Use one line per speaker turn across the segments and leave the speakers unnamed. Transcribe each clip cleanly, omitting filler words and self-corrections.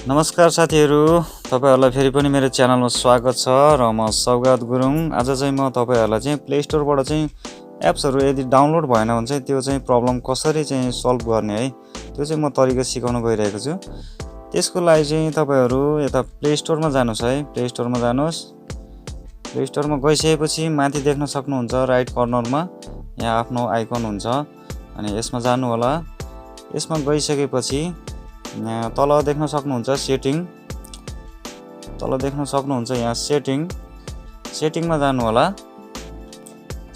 नमस्कार साथीहरु, तपाईहरुलाई फेरि पनि मेरो च्यानलमा स्वागत छ र म सौगात गुरुङ। आज चाहिँ म तपाईहरुलाई चाहिँ प्ले स्टोरबाट चाहिँ एप्सहरु यदि डाउनलोड भएन भने चाहिँ त्यो चाहिँ प्रब्लम कसरी चाहिँ सल्भ गर्ने है, त्यो चाहिँ म तरिका सिकाउन गइरहेको छु। त्यसको लागि चाहिँ तपाईहरु यता प्ले स्टोरमा जानुस् है, प्ले स्टोरमा जानुस्। प्ले स्टोरमा गइसकेपछि माथि देख्न सक्नुहुन्छ राइट कर्नरमा यहाँ आफ्नो आइकन हुन्छ अनि यसमा जानु होला। यसमा गइसकेपछि यहाँ तल देख्न सक्नुहुन्छ सेटिङ, तल देख्न सक्नुहुन्छ यहाँ सेटिङमा जानु होला।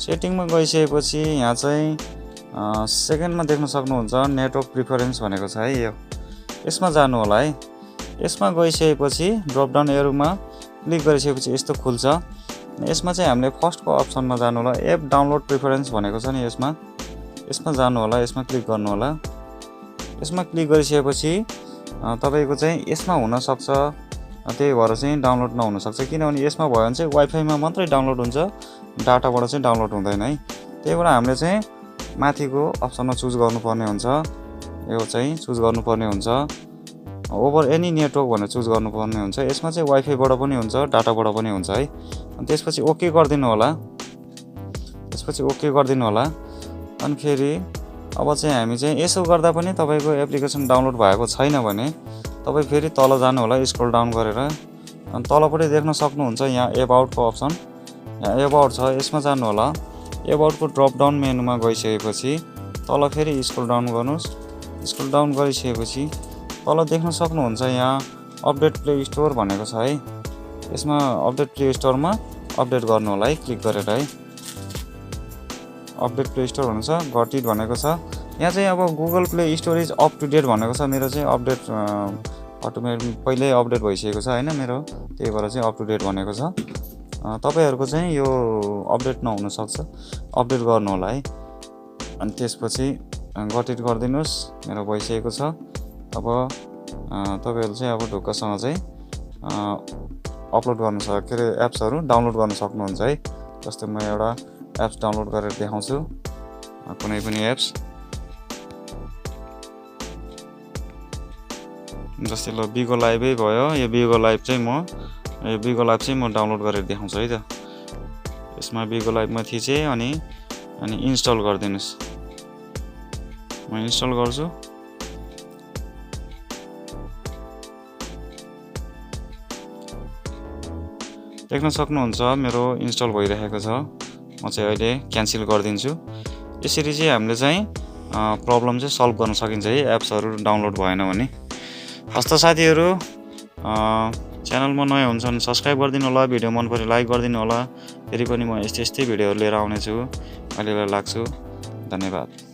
सेटिङमा गइसकेपछि यहाँ चाहिँ सेकेन्डमा देख्न सक्नुहुन्छ नेटवर्क प्रिफरेन्स भनेको छ है, यसमा जानु होला है। यसमा गइसकेपछि ड्रप डाउन एरोमा क्लिक गरिसकेपछि यस्तो खुल्छ। यसमा चाहिँ हामीले फर्स्टको अप्सनमा जानु होला, एप डाउनलोड प्रिफरेन्स भनेको छ नि, यसमा जानु होला, यसमा क्लिक गर्नु होला। यसमा क्लिक गरिसकेपछि तपाईको चाहिँ यसमा हुन सक्छ, त्यही भएर चाहिँ डाउनलोड नहुन सक्छ, किनभने यसमा भयो भने चाहिँ वाइफाईमा मात्रै डाउनलोड हुन्छ, डाटाबाट चाहिँ डाउनलोड हुँदैन है। त्यही भएर हामीले चाहिँ माथिको अप्सनमा चुज गर्नुपर्ने हुन्छ, यो चाहिँ चुज गर्नुपर्ने हुन्छ, ओभर एनी नेटवर्क भनेर चुज गर्नुपर्ने हुन्छ। यसमा चाहिँ वाइफाईबाट पनि हुन्छ, डाटाबाट पनि हुन्छ है। अनि त्यसपछि ओके गरिदिनु होला, त्यसपछि ओके गरिदिनु होला। अनि फेरि अब चाहिँ हामी चाहिँ यसो गर्दा पनि तपाईको एप्लिकेसन डाउनलोड भएको छैन भने तपाई फेरि तल जानु होला स्क्रल डाउन गरेर। अनि तलपट्टि देख्न सक्नुहुन्छ यहाँ एबाउटको अप्सन, यहाँ एबाउट छ, यसमा जानु होला। एबाउटको ड्रप डाउन मेनुमा गइसकेपछि तल फेरि स्क्रल डाउन गर्नुस्। स्क्रल डाउन गरिसकेपछि तल देख्न सक्नुहुन्छ यहाँ अपडेट प्ले स्टोर भनेको छ है, यसमा अपडेट प्ले स्टोरमा अपडेट गर्नु होला है, क्लिक गरेर है। अपडेट प्ले स्टोर भन्छ, गट इट भनेको छ। यहाँ चाहिँ अब Google play storage up to date भनेको छ, मेरो चाहिँ अपडेट अटोमेटिक पहिल्यै अपडेट भइसकेको छ हैन मेरो, त्यही भएर चाहिँ अप टु डेट भनेको छ। तपाईहरुको चाहिँ यो अपडेट नहुन सक्छ, अपडेट गर्नु होला है। अनि त्यसपछि गट इट गरिदिनुस्, मेरो भइसकेको छ। अब तपाईहरु चाहिँ अब ढुक्कसँग चाहिँ अपलोड गर्न के अरे एप्सहरु डाउनलोड गर्न सक्नुहुन्छ है। जस्तै म एउटा एप्स डाउनलोड गरेर देखाउँछु, कुनै पनि एप्स, जस्तै ल बिगो लाइभै भयो। यो बिगो लाइभ चाहिँ म डाउनलोड गरेर देखाउँछु है त। यसमा बिगो लाइभमा थिचेँ अनि इन्स्टल गरिदिनुस्, म इन्स्टल गर्छु। देख्न सक्नुहुन्छ मेरो इन्स्टल भइरहेको छ, म चाहिँ अहिले क्यान्सल गरिदिन्छु। यसरी चाहिँ हामीले चाहिँ प्रब्लम चाहिँ सल्भ गर्न सकिन्छ है, एप्सहरु डाउनलोड भएन भने। हस्त साथीहरु, च्यानलमा नयाँ हुनुहुन्छ भने सब्स्क्राइब गरिदिनु होला, भिडियो मन परे लाइक गरिदिनु होला। फेरि पनि म यस्तै भिडियोहरु लिएर आउने छु, अहिलेलाई लाग्छु। धन्यवाद।